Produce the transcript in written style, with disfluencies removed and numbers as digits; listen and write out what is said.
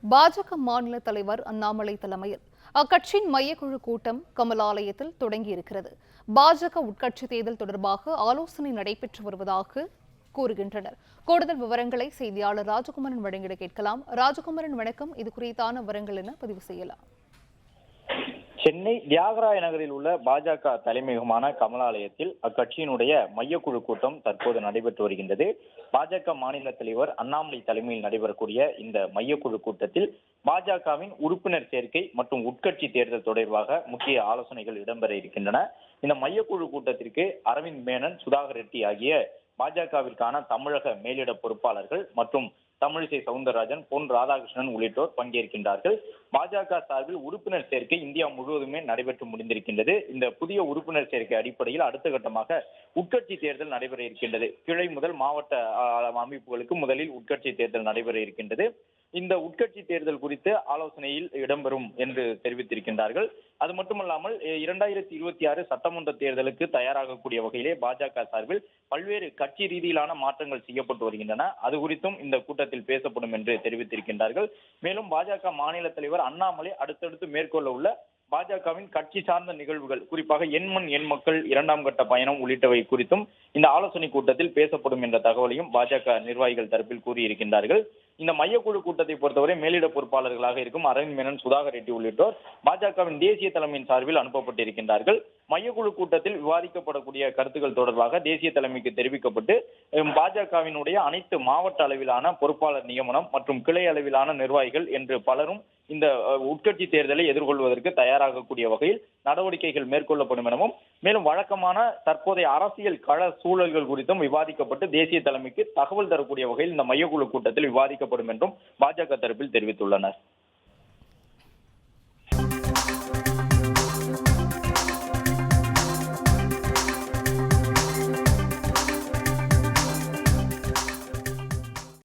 பாஜக மாநில தலைவர் அண்ணாமலை தலைமையில் அக்கட்சியின் மையக்குழு கூட்டம் கமலாலயத்தில் தொடங்கியிருக்கிறது. பாஜக உட்கட்சி தேர்தல் தொடர்பாக ஆலோசனை நடைபெற்று வருவதாக கூறுகின்றனர். கூடுதல் விவரங்களை செய்தியாளர் ராஜகுமரன் வழங்கிட கேட்கலாம். ராஜகுமரன், வணக்கம். இது குறித்தான விவரங்கள் என பதிவு செய்யலாம். சென்னை தியாகராய நகரில் உள்ள பாஜக தலைமையகமான கமலாலயத்தில் அக்கட்சியினுடைய மையக்குழு கூட்டம் தற்போது நடைபெற்று வருகின்றது. பாஜக மாநில தலைவர் அண்ணாமலை தலைமையில் நடைபெறக்கூடிய இந்த மையக்குழு கூட்டத்தில் பாஜகவின் உறுப்பினர் சேர்க்கை மற்றும் உட்கட்சி தேர்தல் தொடர்பாக முக்கிய ஆலோசனைகள் இடம்பெற இருக்கின்றன. இந்த மையக்குழு கூட்டத்திற்கு அரவிந்த் மேனன், சுதாகர் ரெட்டி ஆகிய பாஜகவிற்கான தமிழக மேலிட பொறுப்பாளர்கள் மற்றும் தமிழிசை சவுந்தரராஜன், பொன் ராதாகிருஷ்ணன் உள்ளிட்டோர் பங்கேற்கின்றார்கள். பாஜக சார்பில் உறுப்பினர் சேர்க்கை இந்தியா முழுவதுமே நடைபெற்று முடிந்திருக்கின்றது. இந்த புதிய உறுப்பினர் சேர்க்கை அடிப்படையில் அடுத்த கட்டமாக உட்கட்சி தேர்தல் நடைபெற இருக்கின்றது. கிளை முதல் மாவட்ட அமைப்புகளுக்கு முதலில் உட்கட்சி தேர்தல் நடைபெற இருக்கின்றது. இந்த உட்கட்சி தேர்தல் குறித்து ஆலோசனையில் இடம்பெறும் என்று தெரிவித்திருக்கின்றார்கள். அது மட்டுமல்லாமல் 2026 சட்டமன்ற தேர்தலுக்கு தயாராகக்கூடிய வகையிலே பாஜக சார்பில் பல்வேறு கட்சி ரீதியிலான மாற்றங்கள் செய்யப்பட்டு வருகின்றன. அது குறித்தும் இந்த கூட்டத்தில் பேசப்படும் என்று தெரிவித்திருக்கின்றார்கள். மேலும் பாஜக மாநில தலைவர் அண்ணாமலை அடுத்தடுத்து மேற்கொள்ள உள்ள பாஜகவின் கட்சி சார்ந்த நிகழ்வுகள், குறிப்பாக எண்மண் எண் மக்கள் 2ஆம் கட்ட பயணம் உள்ளிட்டவை குறித்தும் இந்த ஆலோசனை கூட்டத்தில் பேசப்படும் என்ற தகவலையும் பாஜக நிர்வாகிகள் தரப்பில் கூறியிருக்கின்றார்கள். இந்த மையக்குழு கூட்டத்தை பொறுத்தவரை மேலிட பொறுப்பாளர்களாக இருக்கும் அரவிந்த் மேனன், சுதாகர் ரெட்டி உள்ளிட்டோர் பாஜகவின் தேசிய தலைமையின் சார்பில் அனுப்பப்பட்டிருக்கின்றார்கள். மையக்குழு கூட்டத்தில் விவாதிக்கப்படக்கூடிய கருத்துக்கள் தொடர்பாக தேசிய தலைமைக்கு தெரிவிக்கப்பட்டு பாஜகவினுடைய அனைத்து மாவட்ட அளவிலான பொறுப்பாளர் நியமனம் மற்றும் கிளை அளவிலான நிர்வாகிகள் என்று பலரும் இந்த உட்கட்சி தேர்தலை எதிர்கொள்வதற்கு தயாராகக்கூடிய வகையில் நடவடிக்கைகள் மேற்கொள்ளப்படும் எனவும், மேலும் வழக்கமான தற்போதைய அரசியல் கள சூழல்கள் குறித்தும் விவாதிக்கப்பட்டு தேசிய தலைமைக்கு தகவல் தரக்கூடிய வகையில் இந்த மையக்குழு கூட்டத்தில் விவாதிக்கப்படும் என்றும் பாஜக தரப்பில் தெரிவித்துள்ளனர்.